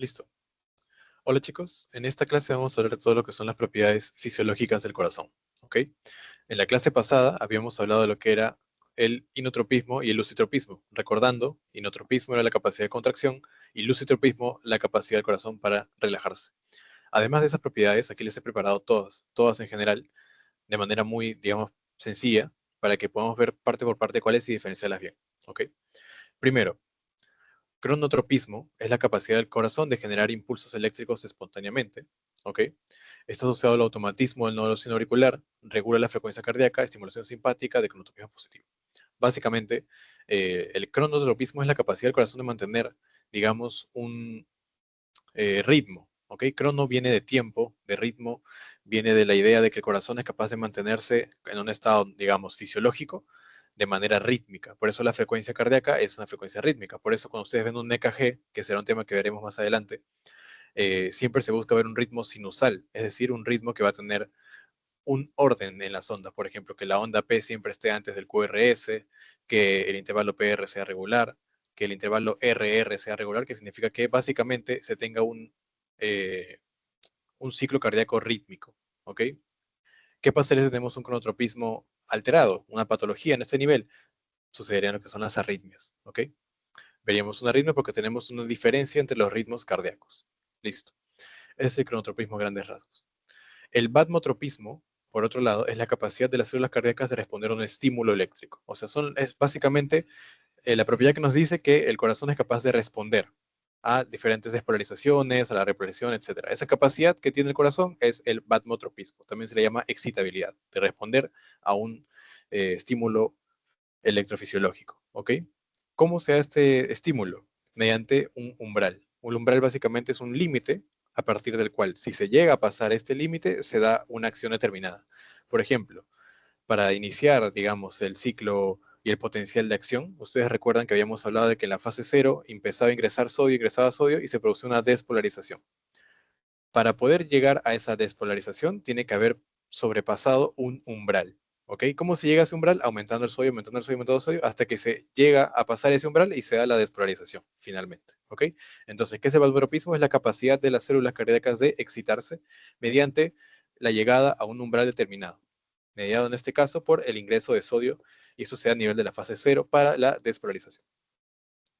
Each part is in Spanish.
Listo. Hola chicos, en esta clase vamos a hablar de todo lo que son las propiedades fisiológicas del corazón, ¿ok? En la clase pasada habíamos hablado de lo que era el inotropismo y el lucitropismo. Recordando, inotropismo era la capacidad de contracción y lucitropismo la capacidad del corazón para relajarse. Además de esas propiedades, aquí les he preparado todas en general, de manera muy, digamos, sencilla, para que podamos ver parte por parte cuáles y diferenciarlas bien, ¿ok? Primero, cronotropismo es la capacidad del corazón de generar impulsos eléctricos espontáneamente. ¿Ok? Está asociado al automatismo del nodo sinoauricular, regula la frecuencia cardíaca, estimulación simpática de cronotropismo positivo. Básicamente, el cronotropismo es la capacidad del corazón de mantener, digamos, un ritmo. ¿Ok? Crono viene de tiempo, de ritmo, viene de la idea de que el corazón es capaz de mantenerse en un estado, digamos, fisiológico de manera rítmica. Por eso la frecuencia cardíaca es una frecuencia rítmica. Por eso cuando ustedes ven un EKG, que será un tema que veremos más adelante, siempre se busca ver un ritmo sinusal, es decir, un ritmo que va a tener un orden en las ondas. Por ejemplo, que la onda P siempre esté antes del QRS, que el intervalo PR sea regular, que el intervalo RR sea regular, que significa que básicamente se tenga eh, un ciclo cardíaco rítmico. ¿Ok? ¿Qué pasaría si tenemos un cronotropismo alterado, una patología en este nivel? Sucederían lo que son las arritmias. ¿Ok? Veríamos una arritmia porque tenemos una diferencia entre los ritmos cardíacos. Listo. Ese es el cronotropismo a grandes rasgos. El batmotropismo, por otro lado, es la capacidad de las células cardíacas de responder a un estímulo eléctrico. O sea, es básicamente la propiedad que nos dice que el corazón es capaz de responder a diferentes despolarizaciones, a la represión, etcétera. Esa capacidad que tiene el corazón es el batmotropismo. También se le llama excitabilidad, de responder a un estímulo electrofisiológico. ¿Ok? ¿Cómo se da este estímulo? Mediante un umbral. Un umbral básicamente es un límite a partir del cual, si se llega a pasar este límite, se da una acción determinada. Por ejemplo, para iniciar, digamos, el ciclo y el potencial de acción, ustedes recuerdan que habíamos hablado de que en la fase cero empezaba a ingresaba sodio y se produce una despolarización. Para poder llegar a esa despolarización, tiene que haber sobrepasado un umbral. ¿Ok? ¿Cómo se llega a ese umbral? Aumentando el sodio, aumentando el sodio, aumentando el sodio, hasta que se llega a pasar ese umbral y se da la despolarización, finalmente. ¿Ok? Entonces, ¿qué es el valvulotropismo? Es la capacidad de las células cardíacas de excitarse mediante la llegada a un umbral determinado, mediado en este caso por el ingreso de sodio, y eso se da a nivel de la fase cero para la despolarización.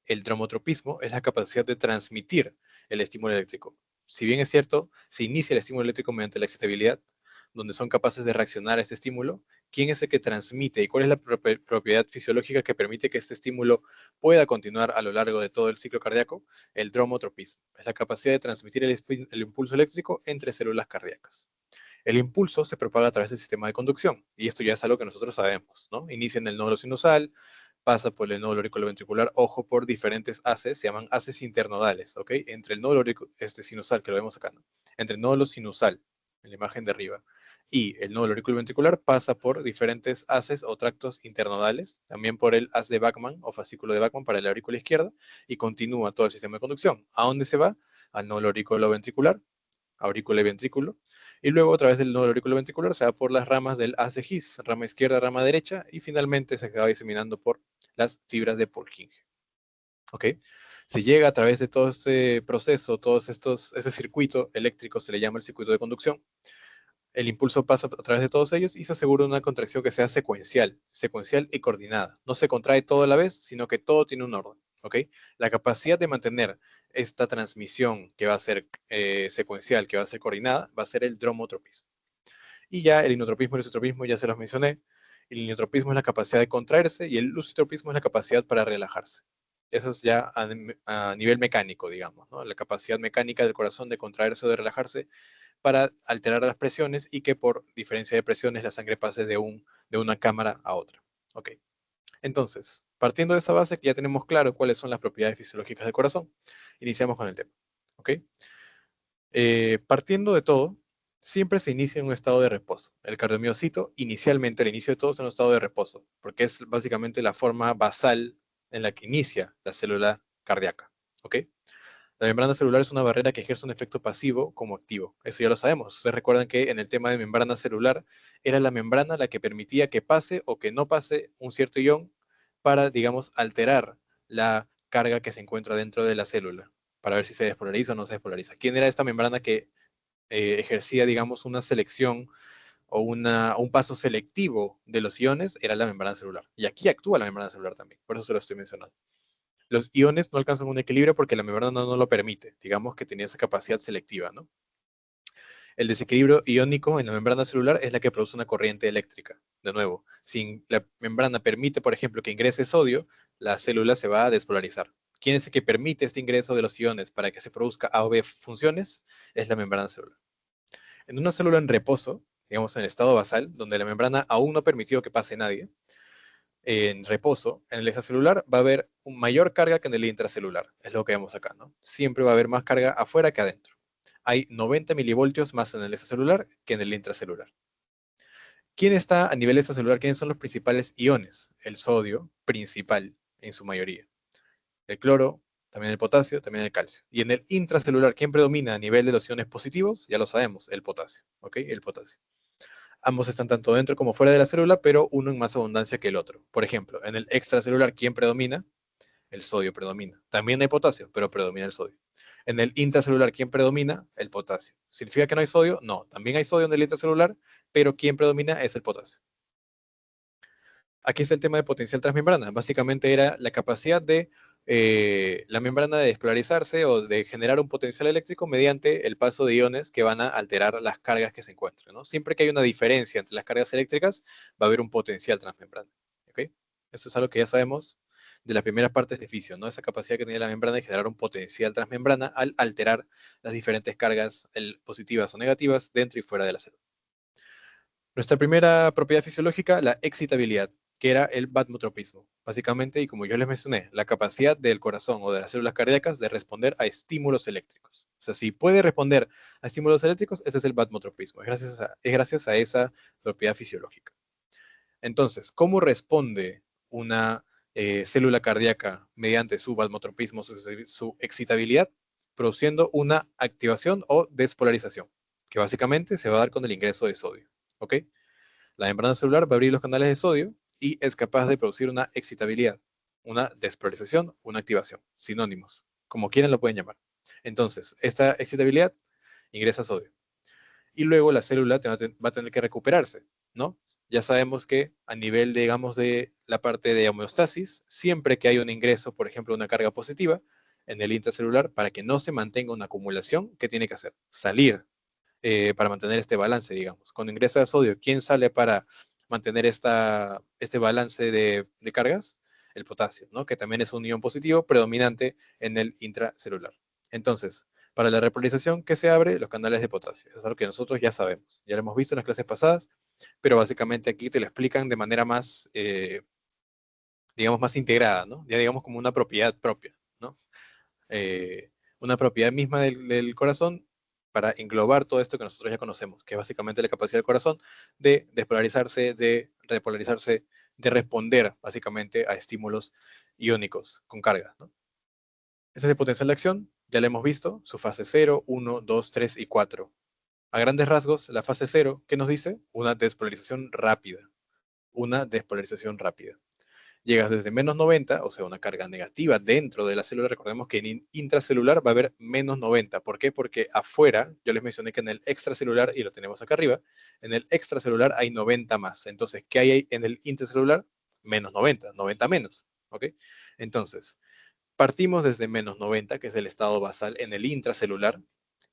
El dromotropismo es la capacidad de transmitir el estímulo eléctrico. Si bien es cierto, se inicia el estímulo eléctrico mediante la excitabilidad, donde son capaces de reaccionar a ese estímulo, ¿quién es el que transmite y cuál es la propiedad fisiológica que permite que este estímulo pueda continuar a lo largo de todo el ciclo cardíaco? El dromotropismo es la capacidad de transmitir el impulso eléctrico entre células cardíacas. El impulso se propaga a través del sistema de conducción, y esto ya es algo que nosotros sabemos, ¿no? Inicia en el nódulo sinusal, pasa por el nódulo auriculoventricular, ojo, por diferentes haces, se llaman haces internodales, ¿ok? Entre el nódulo sinusal, que lo vemos acá, ¿no? Entre el nódulo sinusal, en la imagen de arriba, y el nódulo auriculoventricular pasa por diferentes haces o tractos internodales, también por el haz de Bachmann o fascículo de Bachmann para la aurícula izquierda, y continúa todo el sistema de conducción. ¿A dónde se va? Al nódulo auriculoventricular, aurícula y ventrículo, y luego a través del nódulo auriculoventricular se va por las ramas del haz de His, rama izquierda, rama derecha, y finalmente se acaba diseminando por las fibras de Purkinje. ¿Ok? Se llega a través de todo ese proceso, ese circuito eléctrico, se le llama el circuito de conducción. El impulso pasa a través de todos ellos y se asegura una contracción que sea secuencial y coordinada. No se contrae todo a la vez, sino que todo tiene un orden. ¿Ok? La capacidad de mantener esta transmisión que va a ser secuencial, que va a ser coordinada, va a ser el dromotropismo. Y ya el inotropismo y el lucitropismo ya se los mencioné. El inotropismo es la capacidad de contraerse y el lucitropismo es la capacidad para relajarse. Eso es ya a nivel mecánico, digamos, ¿no? La capacidad mecánica del corazón de contraerse o de relajarse para alterar las presiones y que por diferencia de presiones la sangre pase de una cámara a otra. Ok. Entonces, partiendo de esa base que ya tenemos claro cuáles son las propiedades fisiológicas del corazón, iniciamos con el tema. ¿Ok? Partiendo de todo, siempre se inicia en un estado de reposo. El cardiomiocito, inicialmente, al inicio de todo, es un estado de reposo, porque es básicamente la forma basal en la que inicia la célula cardíaca. ¿Ok? La membrana celular es una barrera que ejerce un efecto pasivo como activo. Eso ya lo sabemos. Ustedes recuerdan que en el tema de membrana celular era la membrana la que permitía que pase o que no pase un cierto ion para, digamos, alterar la carga que se encuentra dentro de la célula. para ver si se despolariza o no se despolariza. ¿Quién era esta membrana que ejercía, digamos, una selección o un paso selectivo de los iones? Era la membrana celular. Y aquí actúa la membrana celular también, por eso se lo estoy mencionando. Los iones no alcanzan un equilibrio porque la membrana no lo permite. Digamos que tenía esa capacidad selectiva, ¿no? El desequilibrio iónico en la membrana celular es la que produce una corriente eléctrica. De nuevo, si la membrana permite, por ejemplo, que ingrese sodio, la célula se va a despolarizar. ¿Quién es el que permite este ingreso de los iones para que se produzca A o B funciones? Es la membrana celular. En una célula en reposo, digamos en el estado basal, donde la membrana aún no ha permitido que pase nadie, en reposo, en el extracelular va a haber una mayor carga que en el intracelular. Es lo que vemos acá, ¿no? Siempre va a haber más carga afuera que adentro. Hay 90 milivoltios más en el extracelular que en el intracelular. ¿Quién está a nivel extracelular? ¿Quiénes son los principales iones? El sodio, principal en su mayoría. El cloro, también el potasio, también el calcio. Y en el intracelular, ¿quién predomina a nivel de los iones positivos? Ya lo sabemos, el potasio. ¿Ok? El potasio. Ambos están tanto dentro como fuera de la célula, pero uno en más abundancia que el otro. Por ejemplo, en el extracelular, ¿quién predomina? El sodio predomina. También hay potasio, pero predomina el sodio. En el intracelular, ¿quién predomina? El potasio. ¿Significa que no hay sodio? No, también hay sodio en el intracelular, pero quien predomina es el potasio. Aquí está el tema de potencial transmembrana. Básicamente era la capacidad de la membrana de despolarizarse o de generar un potencial eléctrico mediante el paso de iones que van a alterar las cargas que se encuentren, ¿no? Siempre que hay una diferencia entre las cargas eléctricas, va a haber un potencial transmembrana. ¿Okay? Eso es algo que ya sabemos de las primeras partes de fisión, ¿no? Esa capacidad que tiene la membrana de generar un potencial transmembrana al alterar las diferentes cargas positivas o negativas dentro y fuera de la célula. Nuestra primera propiedad fisiológica, la excitabilidad, que era el batmotropismo. Básicamente, y como yo les mencioné, la capacidad del corazón o de las células cardíacas de responder a estímulos eléctricos. O sea, si puede responder a estímulos eléctricos, ese es el batmotropismo. Es gracias a esa propiedad fisiológica. Entonces, ¿cómo responde una célula cardíaca mediante su batmotropismo, su excitabilidad? Produciendo una activación o despolarización, que básicamente se va a dar con el ingreso de sodio. ¿Ok? La membrana celular va a abrir los canales de sodio y es capaz de producir una excitabilidad, una despolarización, una activación. Sinónimos, como quieran lo pueden llamar. Entonces, esta excitabilidad ingresa sodio. Y luego la célula va a tener que recuperarse, ¿no? Ya sabemos que a nivel, digamos, de la parte de homeostasis, siempre que hay un ingreso, por ejemplo, una carga positiva en el intracelular, para que no se mantenga una acumulación, ¿qué tiene que hacer? Salir para mantener este balance, digamos. Cuando ingresa sodio, ¿quién sale para mantener este balance de cargas? El potasio, ¿no? Que también es un ion positivo predominante en el intracelular. Entonces, para la repolarización, ¿qué se abre? Los canales de potasio. Eso es algo que nosotros ya sabemos. Ya lo hemos visto en las clases pasadas, pero básicamente aquí te lo explican de manera más, digamos, más integrada, ¿no? Ya digamos como una propiedad propia, ¿no? Una propiedad misma del corazón para englobar todo esto que nosotros ya conocemos, que es básicamente la capacidad del corazón de despolarizarse, de repolarizarse, de responder básicamente a estímulos iónicos con carga, ¿no? Ese es el potencial de acción, ya lo hemos visto, su fase 0, 1, 2, 3 y 4. A grandes rasgos, la fase 0, ¿qué nos dice? Una despolarización rápida. Una despolarización rápida. Llegas desde menos 90, o sea, una carga negativa dentro de la célula. Recordemos que en intracelular va a haber menos 90. ¿Por qué? Porque afuera, yo les mencioné que en el extracelular, y lo tenemos acá arriba, en el extracelular hay 90 más. Entonces, ¿qué hay en el intracelular? Menos 90, 90 menos. ¿Ok? Entonces, partimos desde menos 90, que es el estado basal en el intracelular.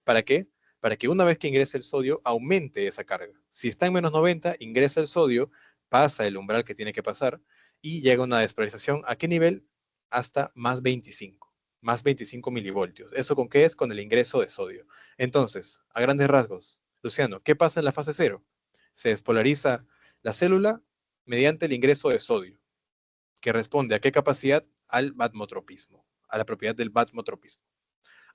¿Para qué? Para que una vez que ingrese el sodio, aumente esa carga. Si está en menos 90, ingresa el sodio, pasa el umbral que tiene que pasar y llega a una despolarización. ¿A qué nivel? Hasta más 25 milivoltios. ¿Eso con qué es? Con el ingreso de sodio. Entonces, a grandes rasgos, Luciano, ¿qué pasa en la fase 0? Se despolariza la célula mediante el ingreso de sodio, que responde a qué capacidad? Al batmotropismo, a la propiedad del batmotropismo.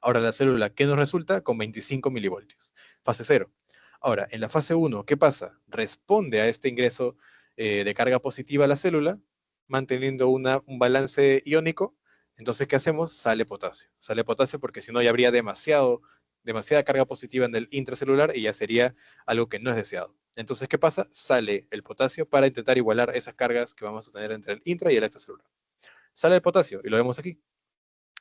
Ahora la célula, ¿qué nos resulta? Con 25 milivoltios. Fase 0. Ahora, en la fase 1, ¿qué pasa? Responde a este ingreso de carga positiva a la célula, manteniendo un balance iónico. Entonces, ¿qué hacemos? Sale potasio. Sale potasio porque si no ya habría demasiada carga positiva en el intracelular y ya sería algo que no es deseado. Entonces, ¿qué pasa? Sale el potasio para intentar igualar esas cargas que vamos a tener entre el intra y el extracelular. Sale el potasio y lo vemos aquí.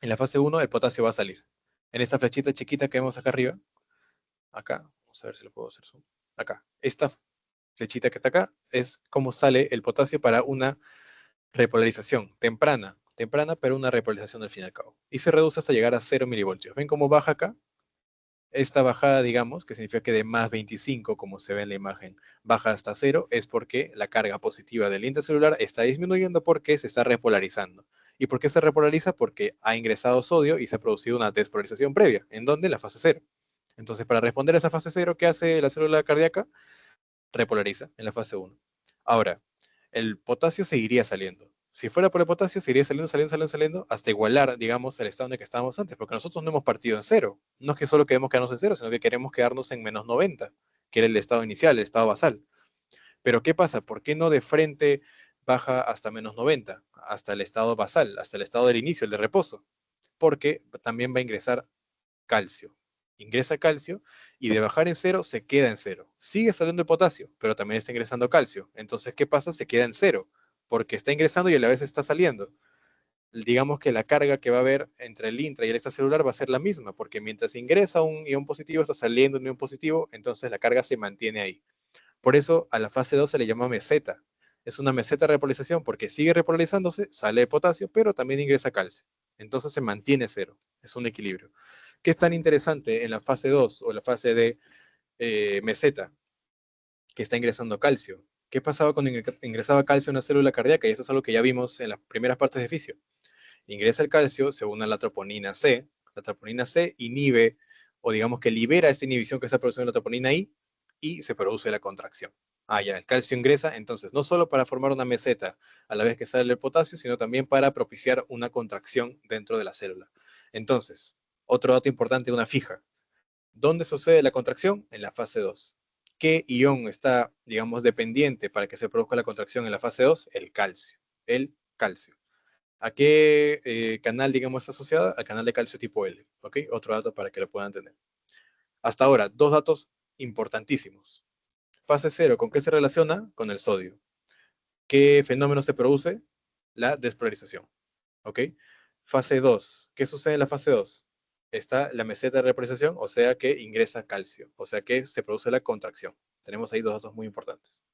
En la fase 1 el potasio va a salir. En esta flechita chiquita que vemos acá arriba, acá, vamos a ver si lo puedo hacer zoom, acá, esta flechita que está acá es cómo sale el potasio para una repolarización temprana, pero una repolarización al fin y al cabo. Y se reduce hasta llegar a 0 milivoltios. ¿Ven cómo baja acá? Esta bajada, digamos, que significa que de más 25, como se ve en la imagen, baja hasta 0, es porque la carga positiva del intracelular está disminuyendo porque se está repolarizando. ¿Y por qué se repolariza? Porque ha ingresado sodio y se ha producido una despolarización previa. ¿En dónde? En la fase 0. Entonces, para responder a esa fase 0, ¿qué hace la célula cardíaca? Repolariza en la fase 1. Ahora, el potasio seguiría saliendo. Si fuera por el potasio, seguiría saliendo, hasta igualar, digamos, el estado en el que estábamos antes, porque nosotros no hemos partido en 0. No es que solo queremos quedarnos en 0, sino que queremos quedarnos en menos 90, que era el estado inicial, el estado basal. Pero ¿qué pasa? ¿Por qué no de frente baja hasta menos 90, hasta el estado basal, hasta el estado del inicio, el de reposo? Porque también va a ingresar calcio. Ingresa calcio y de bajar en 0 se queda en 0. Sigue saliendo el potasio, pero también está ingresando calcio. Entonces, ¿qué pasa? Se queda en 0, porque está ingresando y a la vez está saliendo. Digamos que la carga que va a haber entre el intra y el extracelular va a ser la misma, porque mientras ingresa un ion positivo, está saliendo un ion positivo, entonces la carga se mantiene ahí. Por eso a la fase 2 se le llama meseta. Es una meseta de repolarización porque sigue repolarizándose, sale potasio, pero también ingresa calcio. Entonces se mantiene 0. Es un equilibrio. ¿Qué es tan interesante en la fase 2 o la fase de meseta? Que está ingresando calcio. ¿Qué pasaba cuando ingresaba calcio en una célula cardíaca? Y eso es algo que ya vimos en las primeras partes de fisio. Ingresa el calcio, se une a la troponina C. La troponina C inhibe, o digamos que libera esta inhibición que está produciendo la troponina I, y se produce la contracción. Ya, el calcio ingresa, entonces, no solo para formar una meseta a la vez que sale el potasio, sino también para propiciar una contracción dentro de la célula. Entonces, otro dato importante, una fija. ¿Dónde sucede la contracción? En la fase 2. ¿Qué ion está, digamos, dependiente para que se produzca la contracción en la fase 2? El calcio. El calcio. ¿A qué canal, digamos, está asociada? Al canal de calcio tipo L. ¿Ok? Otro dato para que lo puedan tener. Hasta ahora, dos datos importantísimos. Fase 0, ¿con qué se relaciona? Con el sodio. ¿Qué fenómeno se produce? La despolarización. ¿Ok? Fase 2. ¿Qué sucede en la fase 2? Está la meseta de repolarización, o sea que ingresa calcio, o sea que se produce la contracción. Tenemos ahí dos datos muy importantes.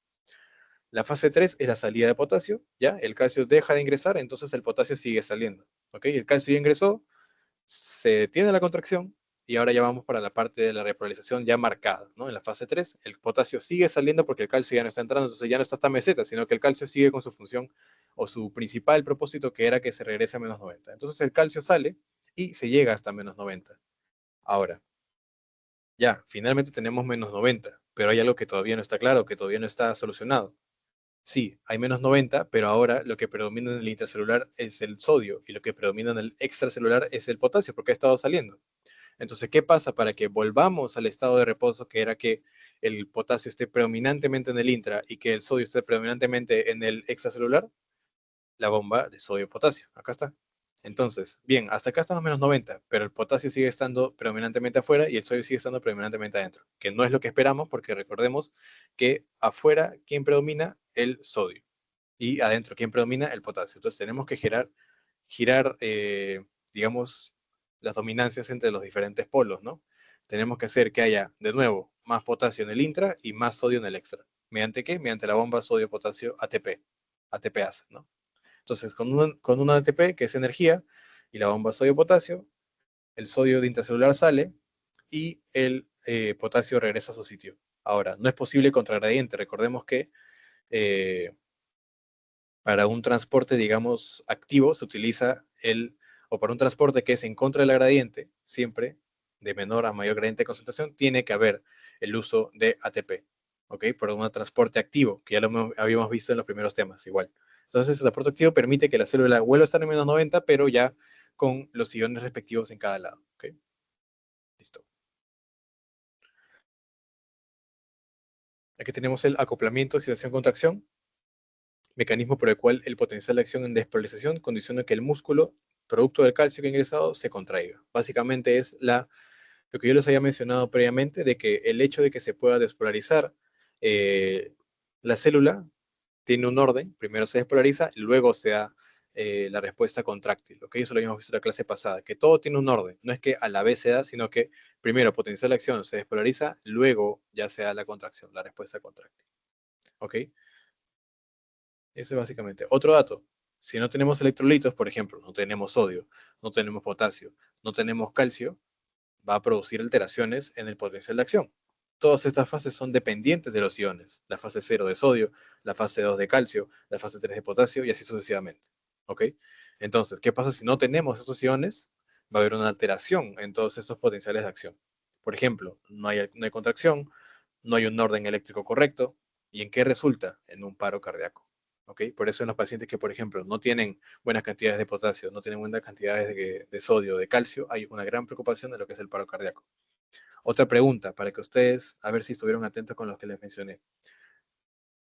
La fase 3 es la salida de potasio, ¿ya? El calcio deja de ingresar, entonces el potasio sigue saliendo, ¿ok? El calcio ya ingresó, se detiene la contracción y ahora ya vamos para la parte de la repolarización ya marcada, ¿no? En la fase 3 el potasio sigue saliendo porque el calcio ya no está entrando, entonces ya no está esta meseta, sino que el calcio sigue con su función o su principal propósito, que era que se regrese a menos 90. Entonces el calcio sale y se llega hasta menos 90. Ahora, ya, finalmente tenemos menos 90, pero hay algo que todavía no está claro, que todavía no está solucionado. Sí, hay menos 90, pero ahora lo que predomina en el intracelular es el sodio y lo que predomina en el extracelular es el potasio, porque ha estado saliendo. Entonces, ¿qué pasa para que volvamos al estado de reposo, que era que el potasio esté predominantemente en el intra y que el sodio esté predominantemente en el extracelular? La bomba de sodio-potasio. Acá está. Entonces, bien, hasta acá estamos menos 90, pero el potasio sigue estando predominantemente afuera y el sodio sigue estando predominantemente adentro, que no es lo que esperamos porque recordemos que afuera, ¿quién predomina? El sodio. Y adentro, ¿quién predomina? El potasio. Entonces tenemos que girar, digamos, las dominancias entre los diferentes polos, ¿no? Tenemos que hacer que haya, de nuevo, más potasio en el intra y más sodio en el extra. ¿Mediante qué? Mediante la bomba sodio-potasio ATP. ATPase, ¿no? Entonces, con un ATP, que es energía, y la bomba sodio-potasio, el sodio de intracelular sale y el potasio regresa a su sitio. Ahora, no es posible contragradiente. Recordemos que eh, para un transporte, digamos, activo, se utiliza o para un transporte que es en contra del gradiente, siempre de menor a mayor gradiente de concentración, tiene que haber el uso de ATP, ¿ok? Por un transporte activo, que ya lo habíamos visto en los primeros temas, igual. Entonces, el transporte activo permite que la célula vuelva a estar en menos 90, pero ya con los iones respectivos en cada lado, ¿ok? Listo. Aquí tenemos el acoplamiento, excitación, contracción, mecanismo por el cual el potencial de acción en despolarización condiciona que el músculo, producto del calcio que ha ingresado, se contraiga. Básicamente es lo que yo les había mencionado previamente, de que el hecho de que se pueda despolarizar la célula tiene un orden. Primero se despolariza, luego se da la respuesta contráctil, ¿ok? Eso lo habíamos visto en la clase pasada, que todo tiene un orden. No es que a la vez se da, sino que primero potencial de acción se despolariza, luego ya se da la contracción, la respuesta contráctil, ¿ok? Eso es básicamente. Otro dato, si no tenemos electrolitos, por ejemplo, no tenemos sodio, no tenemos potasio, no tenemos calcio, va a producir alteraciones en el potencial de acción. Todas estas fases son dependientes de los iones. La fase 0 de sodio, la fase 2 de calcio, la fase 3 de potasio y así sucesivamente. ¿Ok? Entonces, ¿qué pasa si no tenemos estos iones? Va a haber una alteración en todos estos potenciales de acción. Por ejemplo, no hay contracción, no hay un orden eléctrico correcto. ¿Y en qué resulta? En un paro cardíaco. ¿Ok? Por eso en los pacientes que, por ejemplo, no tienen buenas cantidades de potasio, no tienen buenas cantidades de sodio, de calcio, hay una gran preocupación de lo que es el paro cardíaco. Otra pregunta, para que ustedes, a ver si estuvieron atentos con los que les mencioné.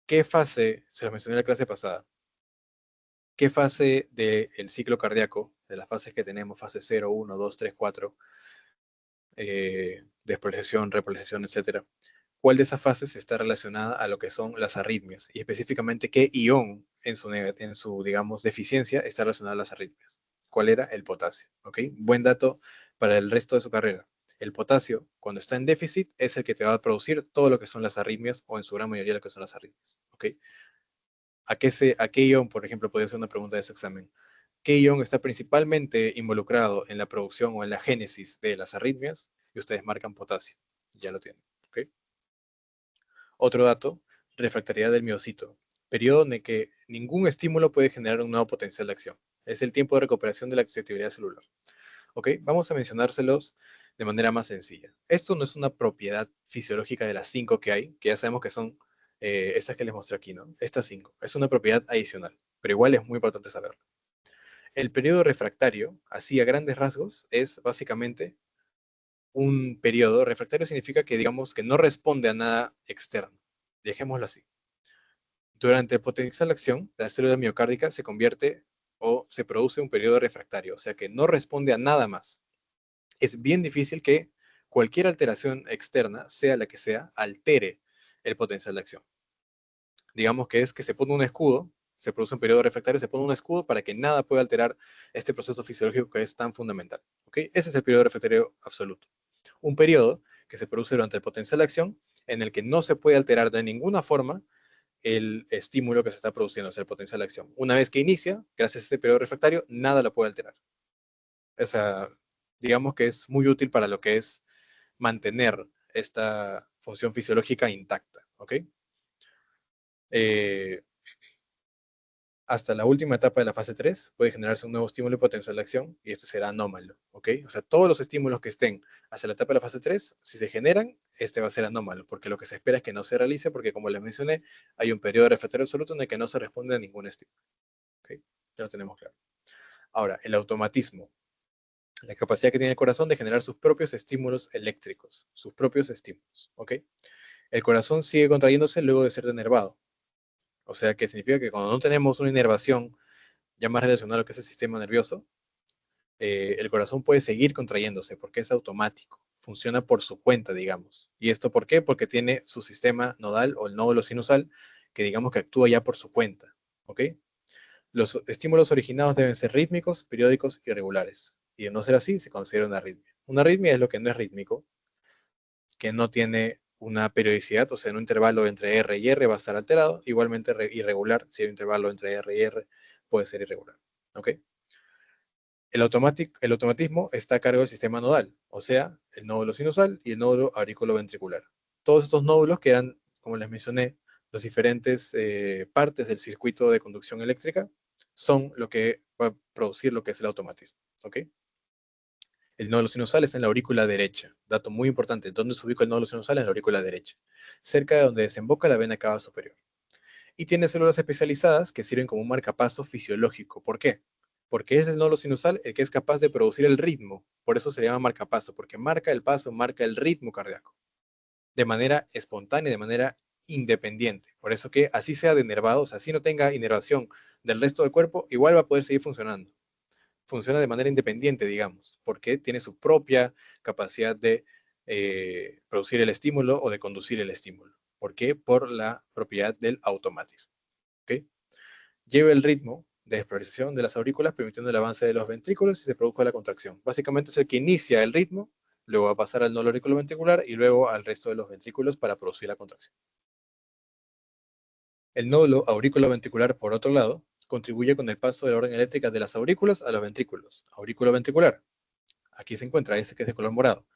¿Qué fase, se los mencioné en la clase pasada, qué fase del ciclo cardíaco, de las fases que tenemos, fase 0, 1, 2, 3, 4, despolarización, repolarización, etcétera? ¿Cuál de esas fases está relacionada a lo que son las arritmias? Y específicamente, ¿qué ion en su, digamos, deficiencia está relacionado a las arritmias? ¿Cuál era? El potasio. ¿Ok? Buen dato para el resto de su carrera. El potasio, cuando está en déficit, es el que te va a producir todo lo que son las arritmias, o en su gran mayoría lo que son las arritmias. ¿Ok? ¿A qué ion, por ejemplo, podría ser una pregunta de su examen? ¿Qué ion está principalmente involucrado en la producción o en la génesis de las arritmias? Y ustedes marcan potasio. Ya lo tienen. ¿Ok? Otro dato, refractariedad del miocito, periodo en el que ningún estímulo puede generar un nuevo potencial de acción. Es el tiempo de recuperación de la excitabilidad celular. ¿Ok? Vamos a mencionárselos de manera más sencilla. Esto no es una propiedad fisiológica de las 5 que hay, que ya sabemos que son estas que les mostré aquí, ¿no? Estas 5. Es una propiedad adicional, pero igual es muy importante saberlo. El periodo refractario, así a grandes rasgos, es básicamente un periodo refractario significa que digamos que no responde a nada externo. Dejémoslo así. Durante el potencial de acción, la célula miocárdica se convierte o se produce un periodo refractario, o sea que no responde a nada más. Es bien difícil que cualquier alteración externa, sea la que sea, altere el potencial de acción. Digamos que es que se pone un escudo, se produce un periodo refractario, se pone un escudo para que nada pueda alterar este proceso fisiológico que es tan fundamental. ¿Ok? Ese es el periodo refractario absoluto. Un periodo que se produce durante el potencial de acción en el que no se puede alterar de ninguna forma el estímulo que se está produciendo, o sea, el potencial de acción. Una vez que inicia, gracias a este periodo refractario, nada lo puede alterar. O sea, digamos que es muy útil para lo que es mantener esta función fisiológica intacta, ¿ok? Eh, Hasta la última etapa de la fase 3 puede generarse un nuevo estímulo y potencial de acción y este será anómalo, ¿ok? O sea, todos los estímulos que estén hasta la etapa de la fase 3, si se generan, este va a ser anómalo, porque lo que se espera es que no se realice, porque como les mencioné, hay un periodo refractario absoluto en el que no se responde a ningún estímulo, ¿ok? Ya lo tenemos claro. Ahora, el automatismo, la capacidad que tiene el corazón de generar sus propios estímulos eléctricos, sus propios estímulos, ¿ok? El corazón sigue contrayéndose luego de ser denervado, o sea que significa que cuando no tenemos una inervación ya más relacionada a lo que es el sistema nervioso, el corazón puede seguir contrayéndose porque es automático, funciona por su cuenta, digamos. ¿Y esto por qué? Porque tiene su sistema nodal o el nódulo sinusal que digamos que actúa ya por su cuenta, ¿ok? Los estímulos originados deben ser rítmicos, periódicos y regulares. Y de no ser así, se considera una arritmia. Una arritmia es lo que no es rítmico, que no tiene una periodicidad, o sea, en un intervalo entre R y R va a estar alterado, igualmente irregular, si hay un intervalo entre R y R puede ser irregular, ¿ok? El automatismo está a cargo del sistema nodal, o sea, el nódulo sinusal y el nódulo auriculoventricular. Todos estos nódulos que eran, como les mencioné, las diferentes partes del circuito de conducción eléctrica, son lo que va a producir lo que es el automatismo. ¿Ok? El nódulo sinusal está en la aurícula derecha. Dato muy importante, ¿dónde se ubica el nódulo sinusal? En la aurícula derecha, cerca de donde desemboca la vena cava superior. Y tiene células especializadas que sirven como un marcapaso fisiológico. ¿Por qué? Porque es el nódulo sinusal el que es capaz de producir el ritmo. Por eso se llama marcapaso, porque marca el paso, marca el ritmo cardíaco. De manera espontánea, de manera independiente. Por eso que así sea denervado, o sea, así no tenga inervación del resto del cuerpo, igual va a poder seguir funcionando. Funciona de manera independiente, digamos, porque tiene su propia capacidad de producir el estímulo o de conducir el estímulo. ¿Por qué? Por la propiedad del automatismo. ¿Ok? Lleva el ritmo de despolarización de las aurículas, permitiendo el avance de los ventrículos y se produjo la contracción. Básicamente es el que inicia el ritmo, luego va a pasar al nódulo auriculoventricular y luego al resto de los ventrículos para producir la contracción. El nódulo auriculoventricular, por otro lado, contribuye con el paso de la orden eléctrica de las aurículas a los ventrículos. Aurículo ventricular, aquí se encuentra este que es de color morado.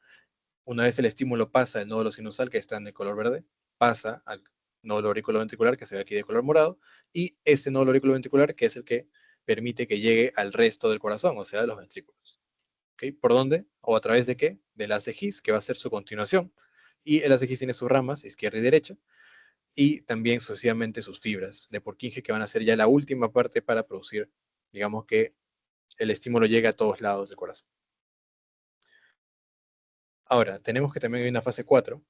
Una vez el estímulo pasa del nódulo sinusal, que está en el color verde, pasa al nódulo auriculoventricular, que se ve aquí de color morado, y este nódulo auriculoventricular, que es el que permite que llegue al resto del corazón, o sea, a los ventrículos. ¿Okay? ¿Por dónde? ¿O a través de qué? Del haz de His, que va a ser su continuación. Y el haz de His tiene sus ramas, izquierda y derecha, y también sucesivamente sus fibras de Purkinje, que van a ser ya la última parte para producir, digamos, que el estímulo llegue a todos lados del corazón. Ahora, tenemos que también hay una fase 4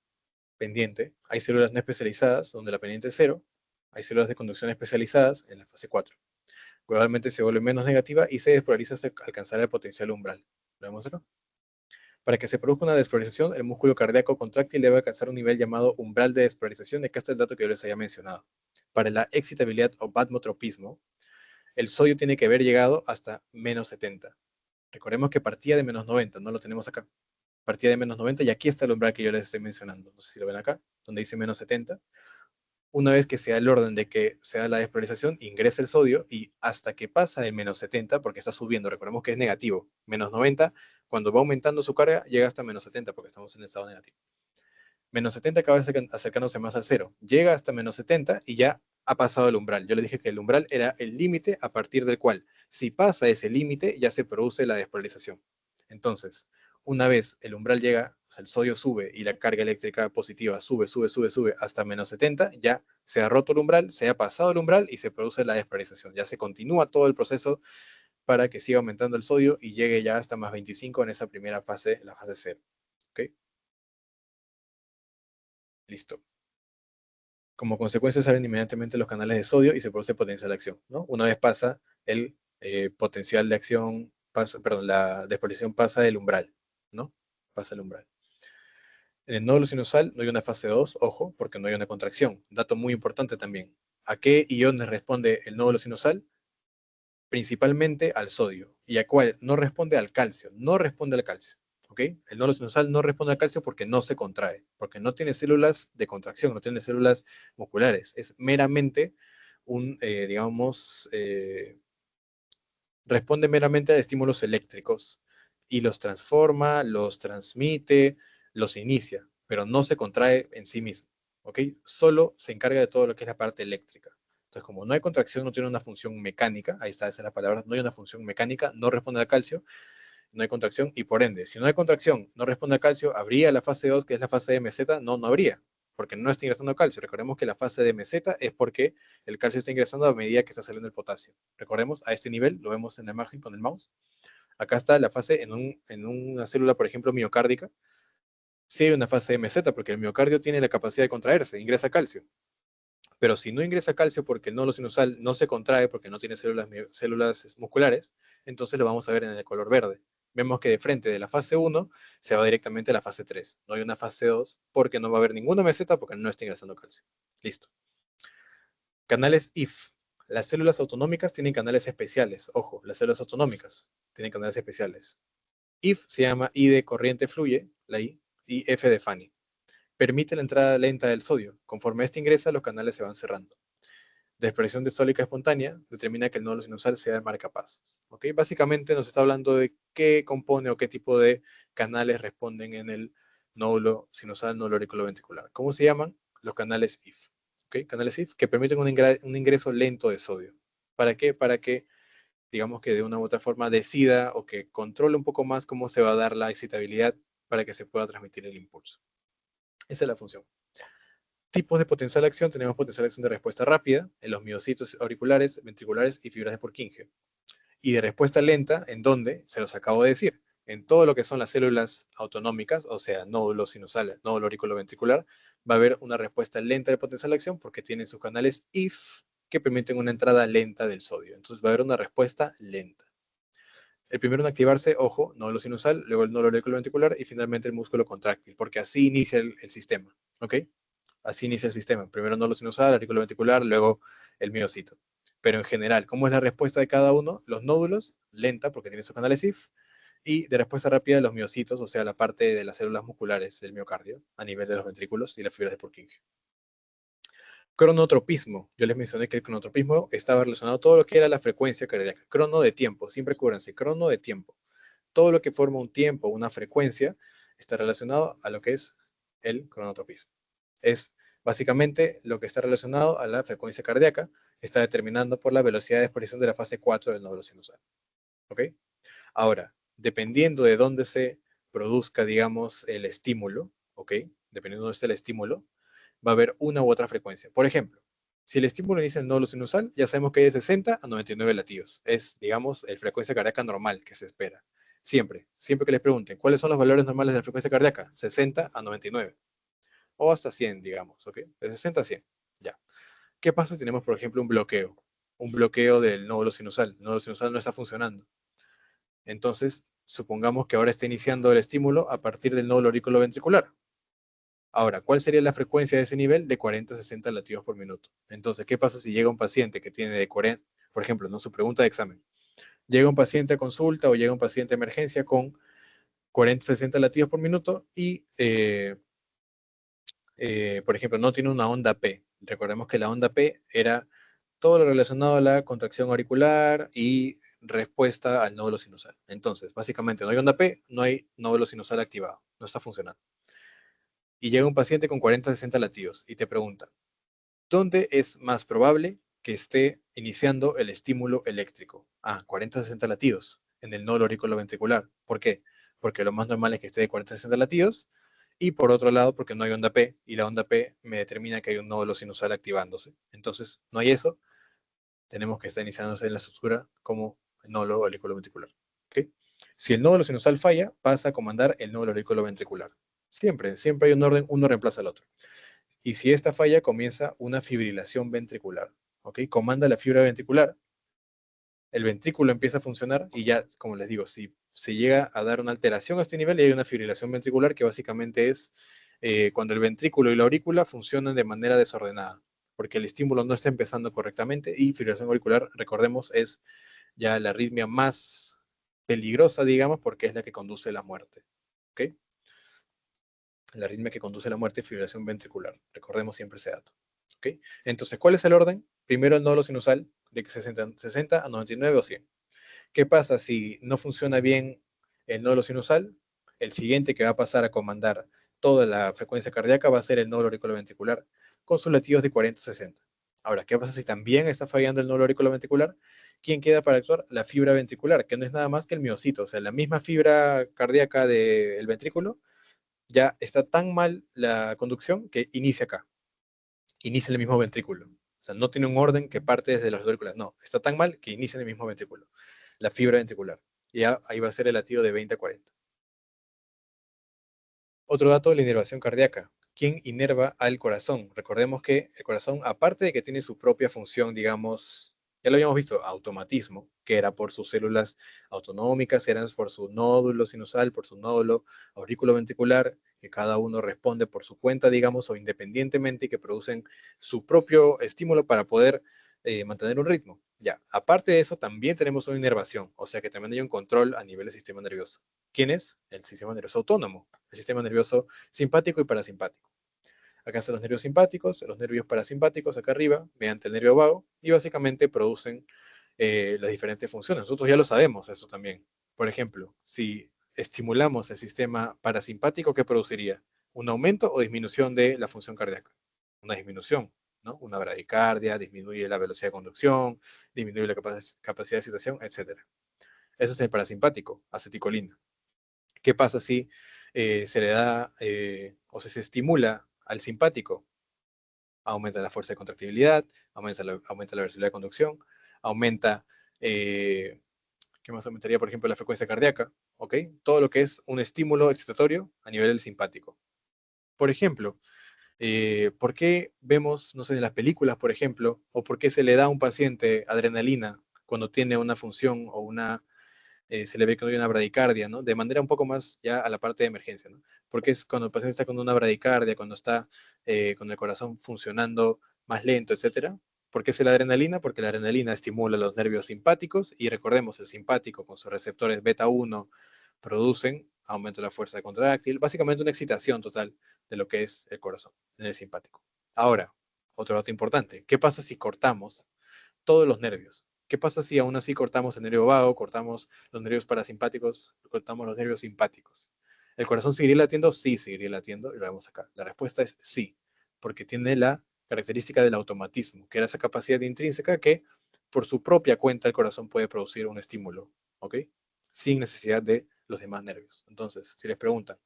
pendiente. Hay células no especializadas, donde la pendiente es 0. Hay células de conducción especializadas en la fase 4. Gradualmente se vuelve menos negativa y se despolariza hasta alcanzar el potencial umbral. ¿Lo vemos acá? Para que se produzca una despolarización, el músculo cardíaco contráctil debe alcanzar un nivel llamado umbral de despolarización, y acá está el dato que yo les había mencionado. Para la excitabilidad o batmotropismo, el sodio tiene que haber llegado hasta menos 70. Recordemos que partía de menos 90, no lo tenemos acá. Partía de menos 90 y aquí está el umbral que yo les estoy mencionando. No sé si lo ven acá, donde dice menos 70. Una vez que se da el orden de que se da la despolarización, ingresa el sodio y hasta que pasa de menos 70, porque está subiendo, recordemos que es negativo, menos 90, cuando va aumentando su carga, llega hasta menos 70, porque estamos en el estado negativo. Menos 70 acaba acercándose más al cero, llega hasta menos 70 y ya ha pasado el umbral. Yo le dije que el umbral era el límite a partir del cual, si pasa ese límite, ya se produce la despolarización. Entonces, una vez el umbral llega, o sea, el sodio sube y la carga eléctrica positiva sube hasta menos 70, ya se ha roto el umbral, se ha pasado el umbral y se produce la despolarización. Ya se continúa todo el proceso para que siga aumentando el sodio y llegue ya hasta más 25 en esa primera fase, la fase 0. ¿Ok? Listo. Como consecuencia salen inmediatamente los canales de sodio y se produce potencial de acción, ¿no? Una vez pasa el potencial de acción, perdón, la despolarización pasa el umbral, ¿no? Pasa el umbral. En el nódulo sinusal no hay una fase 2, ojo, porque no hay una contracción. Dato muy importante también. ¿A qué iones responde el nódulo sinusal? Principalmente al sodio. ¿Y a cuál? No responde al calcio. No responde al calcio. ¿Ok? El nódulo sinusal no responde al calcio porque no se contrae, porque no tiene células de contracción, no tiene células musculares. Es meramente digamos, responde meramente a estímulos eléctricos y los transforma, los transmite, los inicia, pero no se contrae en sí mismo, ¿ok? Solo se encarga de todo lo que es la parte eléctrica. Entonces, como no hay contracción, no tiene una función mecánica, ahí está, esa es la palabra, no hay una función mecánica, no responde al calcio, no hay contracción y por ende, si no hay contracción, no responde al calcio, ¿habría la fase 2, que es la fase de meseta? No, no habría, porque no está ingresando calcio. Recordemos que la fase de meseta es porque el calcio está ingresando a medida que está saliendo el potasio. Recordemos, a este nivel, lo vemos en la imagen con el mouse. Acá está la fase en una célula, por ejemplo, miocárdica. Sí hay una fase de meseta porque el miocardio tiene la capacidad de contraerse, ingresa calcio. Pero si no ingresa calcio porque el nódulo sinusal no se contrae, porque no tiene células musculares, entonces lo vamos a ver en el color verde. Vemos que de frente de la fase 1 se va directamente a la fase 3. No hay una fase 2 porque no va a haber ninguna meseta porque no está ingresando calcio. Listo. Canales IF. Las células autonómicas tienen canales especiales. Ojo, las células autonómicas tienen canales especiales. IF se llama I de corriente fluye, la I, y F de Fanny. Permite la entrada lenta del sodio. Conforme este ingresa, los canales se van cerrando. De expresión distólica espontánea determina que el nódulo sinusal sea el marcapasos. ¿Ok? Básicamente nos está hablando de qué compone o qué tipo de canales responden en el nódulo sinusal, nódulo auriculoventricular. ¿Cómo se llaman? Los canales IF. ¿Ok? Canales IF que permiten un ingreso lento de sodio. ¿Para qué? Para que, digamos que de una u otra forma decida o que controle un poco más cómo se va a dar la excitabilidad para que se pueda transmitir el impulso. Esa es la función. Tipos de potencial de acción, tenemos potencial de acción de respuesta rápida en los miocitos auriculares, ventriculares y fibras de Purkinje. Y de respuesta lenta, ¿en dónde? Se los acabo de decir. En todo lo que son las células autonómicas, o sea, nódulo sinusal, nódulo auriculoventricular, va a haber una respuesta lenta de potencial de acción porque tienen sus canales IF que permiten una entrada lenta del sodio. Entonces va a haber una respuesta lenta. El primero en activarse, ojo, nódulo sinusal, luego el nódulo auriculoventricular y finalmente el músculo contráctil, porque así inicia el sistema. ¿Ok? Así inicia el sistema. Primero nódulo sinusal, aurículo ventricular, luego el miocito. Pero en general, ¿cómo es la respuesta de cada uno? Los nódulos, lenta porque tiene sus canales IF, y de respuesta rápida los miocitos, o sea, la parte de las células musculares del miocardio, a nivel de los ventrículos y las fibras de Purkinje. Cronotropismo. Yo les mencioné que el cronotropismo estaba relacionado a todo lo que era la frecuencia cardíaca. Crono de tiempo, siempre cúbranse, crono de tiempo. Todo lo que forma un tiempo, una frecuencia, está relacionado a lo que es el cronotropismo. Es básicamente lo que está relacionado a la frecuencia cardíaca, está determinando por la velocidad de exposición de la fase 4 del nódulo sinusal. ¿Ok? Ahora, dependiendo de dónde se produzca, digamos, el estímulo, ¿ok? Dependiendo de dónde esté el estímulo, va a haber una u otra frecuencia. Por ejemplo, si el estímulo inicia en el nódulo sinusal, ya sabemos que hay de 60 a 99 latidos. Es, digamos, la frecuencia cardíaca normal que se espera. Siempre, siempre que les pregunten, ¿cuáles son los valores normales de la frecuencia cardíaca? 60 a 99. O hasta 100, digamos, ¿ok? De 60 a 100, ya. ¿Qué pasa si tenemos, por ejemplo, un bloqueo? Un bloqueo del nódulo sinusal. El nódulo sinusal no está funcionando. Entonces, supongamos que ahora está iniciando el estímulo a partir del nódulo auriculoventricular. Ahora, ¿cuál sería la frecuencia de ese nivel? De 40 a 60 latidos por minuto. Entonces, ¿qué pasa si llega un paciente que tiene de 40, por ejemplo, ¿no? Su pregunta de examen? Llega un paciente a consulta o llega un paciente a emergencia con 40 a 60 latidos por minuto y, por ejemplo, no tiene una onda P. Recordemos que la onda P era todo lo relacionado a la contracción auricular y respuesta al nódulo sinusal. Entonces, básicamente, no hay onda P, no hay nódulo sinusal activado, no está funcionando. Y llega un paciente con 40 a 60 latidos y te pregunta, ¿dónde es más probable que esté iniciando el estímulo eléctrico? 40 a 60 latidos en el nódulo auriculoventricular. ¿Por qué? Porque lo más normal es que esté de 40 a 60 latidos y por otro lado porque no hay onda P y la onda P me determina que hay un nódulo sinusal activándose. Entonces, no hay eso, tenemos que estar iniciándose en la estructura como el nódulo auriculoventricular. ¿Okay? Si el nódulo sinusal falla, pasa a comandar el nódulo auriculoventricular. Siempre, siempre hay un orden, uno reemplaza al otro. Y si esta falla, comienza una fibrilación ventricular. ¿Ok? Comanda la fibra ventricular, el ventrículo empieza a funcionar y ya, como les digo, si se llega a dar una alteración a este nivel, y hay una fibrilación ventricular que básicamente es cuando el ventrículo y la aurícula funcionan de manera desordenada, porque el estímulo no está empezando correctamente y fibrilación auricular, recordemos, es ya la arritmia más peligrosa, digamos, porque es la que conduce a la muerte. ¿Ok? La arritmia que conduce a la muerte es fibrilación ventricular. Recordemos siempre ese dato. ¿Ok? Entonces, ¿cuál es el orden? Primero el nódulo sinusal de 60 a 99 o 100. ¿Qué pasa si no funciona bien el nódulo sinusal? El siguiente que va a pasar a comandar toda la frecuencia cardíaca va a ser el nódulo auriculoventricular con sus latidos de 40 a 60. Ahora, ¿qué pasa si también está fallando el nódulo auriculoventricular? ¿Quién queda para actuar? La fibra ventricular, que no es nada más que el miocito, o sea, la misma fibra cardíaca del ventrículo, ya está tan mal la conducción que inicia acá, inicia en el mismo ventrículo. O sea, no tiene un orden que parte desde las aurículas, no, está tan mal que inicia en el mismo ventrículo, la fibra ventricular. Y ya ahí va a ser el latido de 20 a 40. Otro dato, la inervación cardíaca. ¿Quién inerva al corazón? Recordemos que el corazón, aparte de que tiene su propia función, digamos, ya lo habíamos visto, automatismo, que era por sus células autonómicas, eran por su nódulo sinusal, por su nódulo auriculoventricular, que cada uno responde por su cuenta, digamos, o independientemente, y que producen su propio estímulo para poder mantener un ritmo. Ya, aparte de eso, también tenemos una inervación, o sea que también hay un control a nivel del sistema nervioso. ¿Quién es? El sistema nervioso autónomo, el sistema nervioso simpático y parasimpático. Acá están los nervios simpáticos, los nervios parasimpáticos acá arriba, mediante el nervio vago, y básicamente producen las diferentes funciones. Nosotros ya lo sabemos eso también. Por ejemplo, si estimulamos el sistema parasimpático, ¿qué produciría? ¿Un aumento o disminución de la función cardíaca? Una disminución, ¿no? Una bradicardia, disminuye la velocidad de conducción, disminuye la capacidad de excitación, etc. Eso es el parasimpático, aceticolina. ¿Qué pasa si se le da o se estimula al simpático? Aumenta la fuerza de contractibilidad, aumenta la velocidad de conducción, aumenta, eh, ¿qué más aumentaría? Por ejemplo, la frecuencia cardíaca, ¿ok? Todo lo que es un estímulo excitatorio a nivel del simpático. Por ejemplo, ¿por qué vemos, no sé, en las películas, por ejemplo, o por qué se le da a un paciente adrenalina cuando tiene una función o una se le ve que no hay una bradicardia, ¿no? De manera un poco más ya a la parte de emergencia, ¿no? Porque es cuando el paciente está con una bradicardia, cuando está con el corazón funcionando más lento, etcétera. ¿Por qué es la adrenalina? Porque la adrenalina estimula los nervios simpáticos y recordemos, el simpático con sus receptores beta 1 producen aumento de la fuerza contráctil, básicamente una excitación total de lo que es el corazón, en el simpático. Ahora, otro dato importante, ¿qué pasa si cortamos todos los nervios? ¿Qué pasa si aún así cortamos el nervio vago, cortamos los nervios parasimpáticos, cortamos los nervios simpáticos? ¿El corazón seguiría latiendo? Sí, seguiría latiendo, y lo vemos acá. La respuesta es sí, porque tiene la característica del automatismo, que era esa capacidad intrínseca que por su propia cuenta el corazón puede producir un estímulo, ¿ok? Sin necesidad de los demás nervios. Entonces, si les preguntan,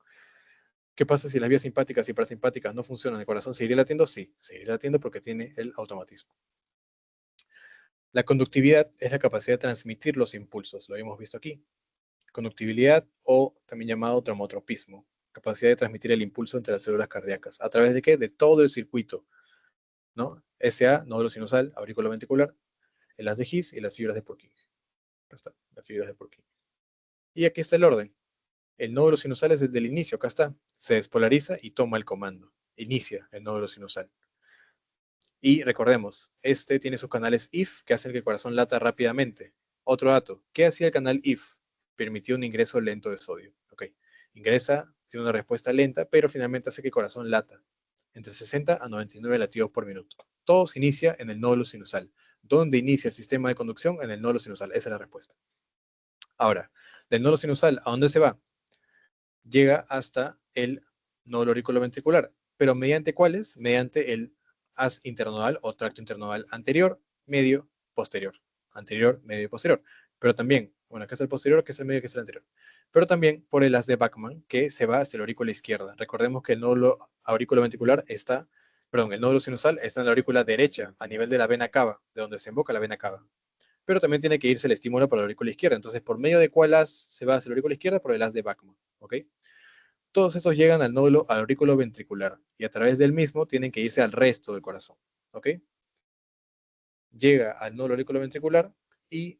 ¿qué pasa si las vías simpáticas y parasimpáticas no funcionan? ¿El corazón seguiría latiendo? Sí, seguiría latiendo porque tiene el automatismo. La conductividad es la capacidad de transmitir los impulsos, lo hemos visto aquí. Conductibilidad o también llamado traumotropismo, capacidad de transmitir el impulso entre las células cardíacas. ¿A través de qué? De todo el circuito, ¿no? SA, nódulo sinusal, aurículo ventricular, el haz de His y las fibras de Purkinje. Acá está, las fibras de Purkinje. Y aquí está el orden. El nódulo sinusal es desde el inicio, acá está. Se despolariza y toma el comando. Inicia el nódulo sinusal. Y recordemos, este tiene sus canales IF que hacen que el corazón lata rápidamente. Otro dato, ¿qué hacía el canal IF? Permitió un ingreso lento de sodio. Ok, ingresa, tiene una respuesta lenta, pero finalmente hace que el corazón lata entre 60 a 99 latidos por minuto. Todo se inicia en el nódulo sinusal. ¿Dónde inicia el sistema de conducción? En el nódulo sinusal. Esa es la respuesta. Ahora, del nódulo sinusal, ¿a dónde se va? Llega hasta el nódulo auriculoventricular. ¿Pero mediante cuáles? Mediante el haz internodal o tracto internodal anterior, medio, posterior. Anterior, medio y posterior. Pero también, bueno, acá es el posterior, que es el medio, que es el anterior. Pero también por el haz de Bachmann, que se va hacia la aurícula izquierda. Recordemos que el nódulo auriculoventricular está, perdón, el nódulo sinusal está en la aurícula derecha, a nivel de la vena cava, de donde se invoca la vena cava. Pero también tiene que irse el estímulo por la aurícula izquierda. Entonces, ¿por medio de cuál haz se va hacia la aurícula izquierda? Por el haz de Bachmann, ¿ok? Todos esos llegan al nódulo aurículo ventricular y a través del mismo tienen que irse al resto del corazón, ¿ok? Llega al nódulo aurículo ventricular y,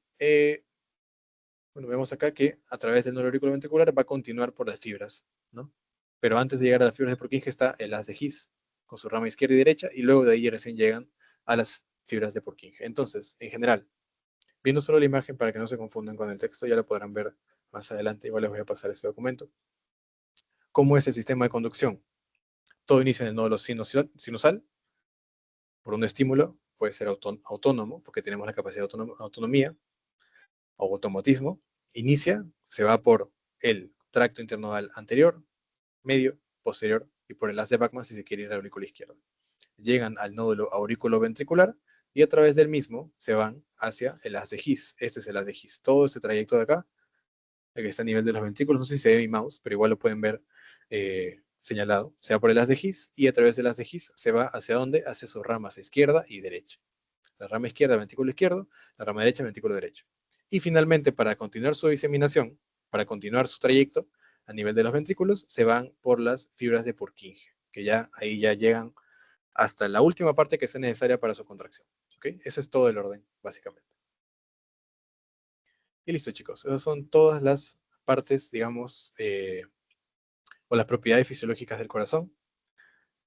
bueno, vemos acá que a través del nódulo aurículo ventricular va a continuar por las fibras, ¿no? Pero antes de llegar a las fibras de Purkinje está el haz de His con su rama izquierda y derecha y luego de ahí recién llegan a las fibras de Purkinje. Entonces, en general, viendo solo la imagen para que no se confundan con el texto, ya lo podrán ver más adelante, igual les voy a pasar este documento. ¿Cómo es el sistema de conducción? Todo inicia en el nódulo sinusal por un estímulo, puede ser autónomo, porque tenemos la capacidad de autonomía o automatismo. Inicia, se va por el tracto internodal anterior, medio, posterior y por el haz de Bachmann si se quiere ir al aurículo izquierdo. Llegan al nódulo auriculoventricular y a través del mismo se van hacia el haz de His. Este es el haz de His. Todo este trayecto de acá, el que está a nivel de los ventrículos, no sé si se ve mi mouse, pero igual lo pueden ver señalado. Se va por el haz de His y a través del haz de His se va hacia dónde? Hacia sus ramas izquierda y derecha. La rama izquierda, ventrículo izquierdo, la rama derecha, ventrículo derecho. Y finalmente, para continuar su diseminación, para continuar su trayecto a nivel de los ventrículos, se van por las fibras de Purkinje, que ya ahí ya llegan hasta la última parte que sea necesaria para su contracción. ¿Ok? Ese es todo el orden, básicamente. Y listo, chicos. Esas son todas las partes, digamos, o las propiedades fisiológicas del corazón.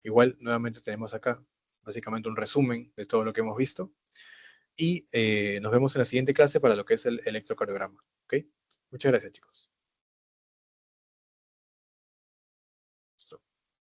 Igual, nuevamente tenemos acá básicamente un resumen de todo lo que hemos visto. Y nos vemos en la siguiente clase para lo que es el electrocardiograma. ¿Ok? Muchas gracias, chicos.